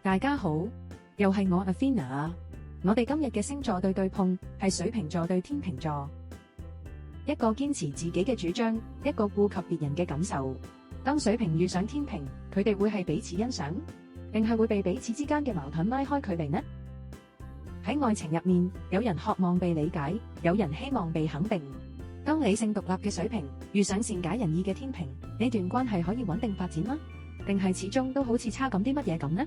大家好，又係我 Athena 啊！我哋今日嘅星座對碰係水瓶座對天秤座，一個堅持自己嘅主張，一個顧及別人嘅感受。當水瓶遇上天秤，佢哋會係彼此欣賞，定係會被彼此之間嘅矛盾拉開距離呢？喺愛情入面，有人渴望被理解，有人希望被肯定。當理性獨立嘅水瓶遇上善解人意嘅天秤，呢段關係可以穩定發展嗎？定係始終都好似差咁啲乜嘢咁呢？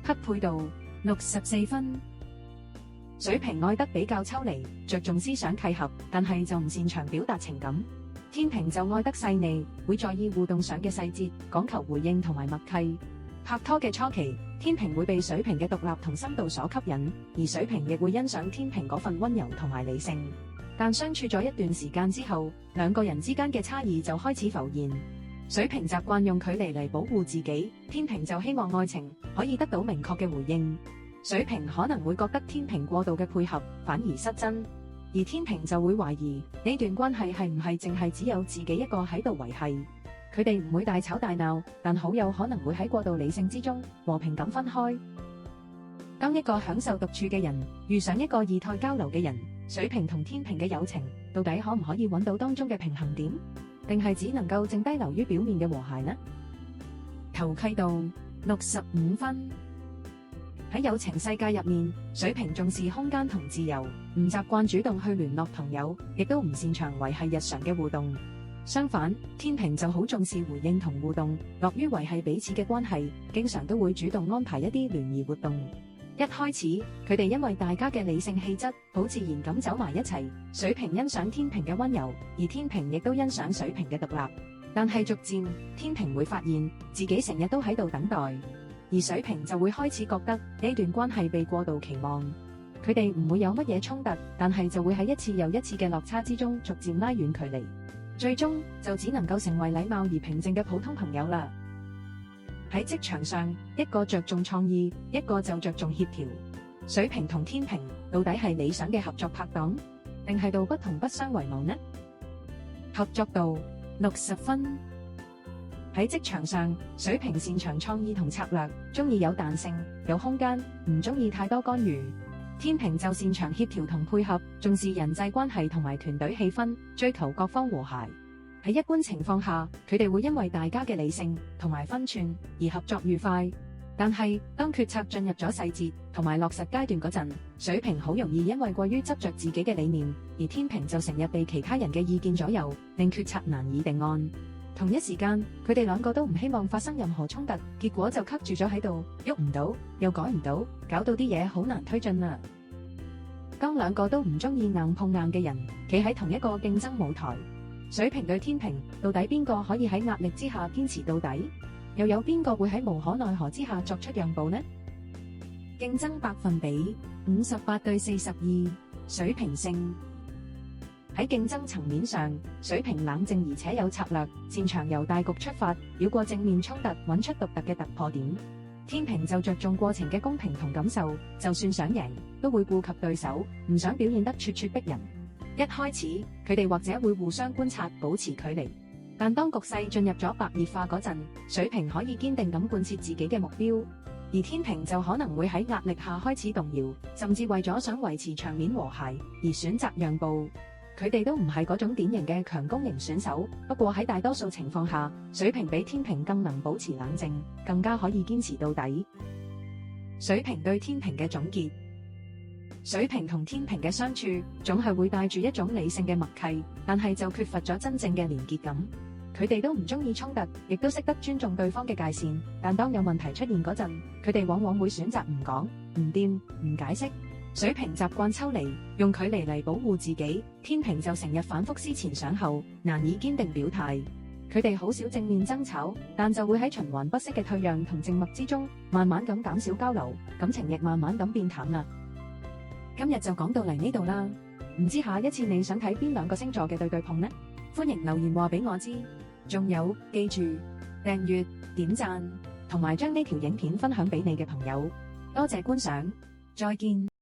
匹配度64分。水瓶愛得比較抽離，着重思想契合，但係就唔擅長表達情感。天秤就愛得細膩，會在意互動上嘅細節，講求回應同埋默契。拍拖嘅初期，天秤會被水瓶嘅獨立同深度所吸引，而水瓶亦會欣賞天秤嗰份溫柔同埋理性。但相處咗一段時間之後，兩個人之間嘅差異就開始浮現。水瓶習慣用距離嚟保護自己，天秤就希望愛情可以得到明確嘅回應。水瓶可能會覺得天秤過度嘅配合反而失真，而天秤就會懷疑呢段關係係唔係淨係只有自己一個喺度維繫。佢哋唔會大吵大鬧，但好有可能會喺過度理性之中和平咁分開。當一個享受獨處嘅人遇上一個異態交流嘅人，水瓶同天秤嘅友情到底可唔可以揾到當中嘅平衡點？定係只能夠剩低留於表面嘅和諧呢？投契度65分。喺友情世界入面，水瓶重視空間同自由，唔習慣主動去聯絡朋友，亦都唔擅長維繫日常嘅互動。相反，天秤就好重視回應同互動，樂於維繫彼此嘅關係，經常都會主動安排一啲聯誼活動。一開始，佢哋因為大家嘅理性氣質，好自然咁走埋一齊。水瓶欣賞天秤嘅溫柔，而天秤亦都欣賞水瓶嘅獨立。但係逐漸，天秤會發現自己成日都喺度等待，而水瓶就會開始覺得呢段關係被過度期望。佢哋唔會有乜嘢衝突，但係就會喺一次又一次嘅落差之中逐漸拉遠距離，最終就只能夠成為禮貌而平靜嘅普通朋友啦。喺職場上，一個着重創意，一個就着重協調。水瓶同天秤到底係理想嘅合作拍檔，定係道不同不相為謀呢？合作度60分。喺職場上，水瓶擅長創意同策略，中意有彈性、有空間，唔中意太多干預。天秤就擅長協調同配合，重視人際關係同埋團隊氣氛，追求各方和諧。喺一般情況下，佢哋會因為大家嘅理性同埋分寸而合作愉快。但係當決策進入咗細節同埋落實階段嗰陣，水瓶好容易因為過於執着自己嘅理念，而天秤就成日被其他人嘅意見左右，令決策難以定案。同一時間，佢哋兩個都唔希望發生任何衝突，結果就棘住咗喺度，喐唔到，又改唔到，搞到啲嘢好難推進啦。當兩個都唔中意硬碰硬嘅人企喺同一個競爭舞台，水瓶對天秤，到底邊個可以喺壓力之下堅持到底？又有邊個會喺無可奈何之下作出讓步呢？競爭百分比58對42，水瓶勝。喺競爭層面上，水瓶冷靜而且有策略，擅長由大局出發，繞過正面衝突，揾出獨特嘅突破點。天秤就着重過程嘅公平同感受，就算想贏，都會顧及對手，唔想表現得咄咄逼人。一開始，佢哋或者會互相觀察，保持距離。但當局勢進入咗白熱化嗰陣，水瓶可以堅定咁貫徹自己嘅目標，而天秤就可能會喺壓力下開始動搖，甚至為咗想維持場面和諧而選擇讓步。佢哋都唔係嗰種典型嘅強攻型選手，不過喺大多數情況下，水瓶比天秤更能保持冷靜，更加可以堅持到底。水瓶對天秤嘅總結：水瓶同天秤嘅相處總係會帶住一種理性嘅默契，但係就缺乏咗真正嘅連結感。佢哋都唔中意衝突，亦都識得尊重對方嘅界線，但當有問題出現嗰陣，佢哋往往會選擇唔講、唔掂、唔解釋。水瓶習慣抽離，用距離嚟保護自己；天秤就成日反覆思前想後，難以堅定表態。佢哋好少正面爭吵，但就會喺循環不息嘅退讓同靜默之中，慢慢咁減少交流，感情亦慢慢咁變淡啦。今日就講到嚟呢度啦，唔知下一次你想睇邊兩個星座嘅對碰呢？歡迎留言話俾我知。仲有，記住訂閱、點讚同埋將呢條影片分享俾你嘅朋友。多謝觀賞，再見。